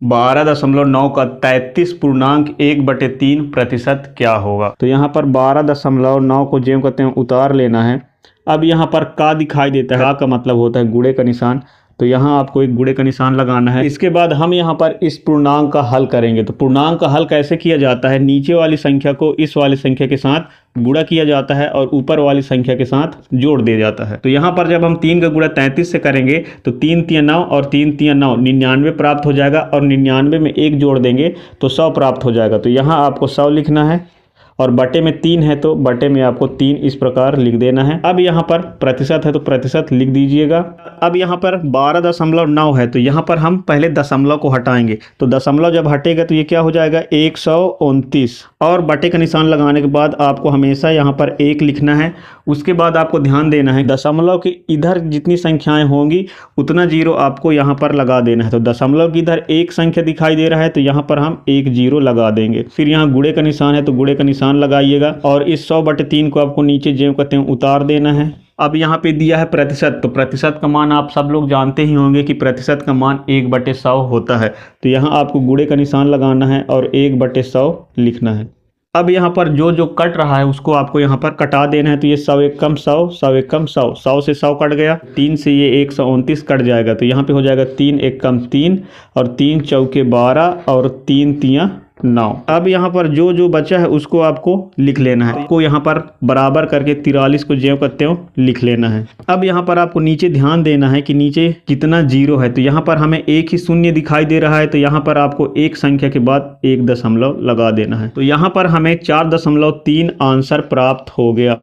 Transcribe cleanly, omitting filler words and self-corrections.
12.9 का 33.1/3% क्या होगा। तो यहाँ पर 12.9 को जो कहते हैं उतार लेना है। अब यहाँ पर का दिखाई देता है, का मतलब होता है गुणे का निशान, तो यहाँ आपको एक गुणे का निशान लगाना है। इसके बाद हम यहाँ पर इस पूर्णांक का हल करेंगे। तो पूर्णांक का हल कैसे किया जाता है, नीचे वाली संख्या को इस वाली संख्या के साथ गुणा किया जाता है और ऊपर वाली संख्या के साथ जोड़ दिया जाता है। तो यहाँ पर जब हम 3 का गुणा 33 से करेंगे तो 3 3 9 और 3 3 9 99 प्राप्त हो जाएगा और 99 में 1 जोड़ देंगे तो 100 प्राप्त हो जाएगा। तो यहाँ आपको 100 लिखना है और बटे में 3 है तो बटे में आपको 3 इस प्रकार लिख देना है। अब यहाँ पर प्रतिशत है तो प्रतिशत लिख दीजिएगा। अब यहाँ पर 12.9 है तो यहाँ पर हम पहले दशमलव को हटाएंगे। तो दशमलव जब हटेगा तो ये क्या हो जाएगा 129 और बटे का निशान लगाने के बाद आपको हमेशा यहाँ पर 1 लिखना है। उसके बाद आपको ध्यान देना है दशमलव के इधर जितनी संख्याएं होंगी उतना जीरो आपको यहाँ पर लगा देना है। तो दशमलव की इधर एक संख्या दिखाई दे रहा है तो यहाँ पर हम 1 जीरो लगा देंगे। फिर यहाँ गुणे का निशान है तो गुणे का निशान लगाइएगा और इस 100/3 को आपको नीचे जो कहते हैं उतार देना है। अब यहाँ पे दिया है प्रतिशत, तो प्रतिशत का मान आप सब लोग जानते ही होंगे कि प्रतिशत का मान 1/100 होता है। तो यहाँ आपको गुणे का निशान लगाना है और 1/100 लिखना है। अब यहाँ पर जो कट रहा है उसको आपको यहाँ पर कटा देना है। तो ये 100 एक कम 100, 100 एक कम 100, 100 से 100 कट गया, 3 से ये 129 कट जाएगा। तो यहाँ पे हो जाएगा 3 एक कम 3 और 3 चौके 12 और 3 तियां 9। अब यहाँ पर जो बचा है उसको आपको लिख लेना है। आपको यहाँ पर बराबर करके 43 को ज्यों करते हो लिख लेना है। अब यहाँ पर आपको नीचे ध्यान देना है कि नीचे कितना जीरो है। तो यहाँ पर हमें एक ही शून्य दिखाई दे रहा है तो यहाँ पर आपको एक संख्या के बाद 1 दशमलव लगा देना है। तो यहाँ पर हमें 4.3 आंसर प्राप्त हो गया।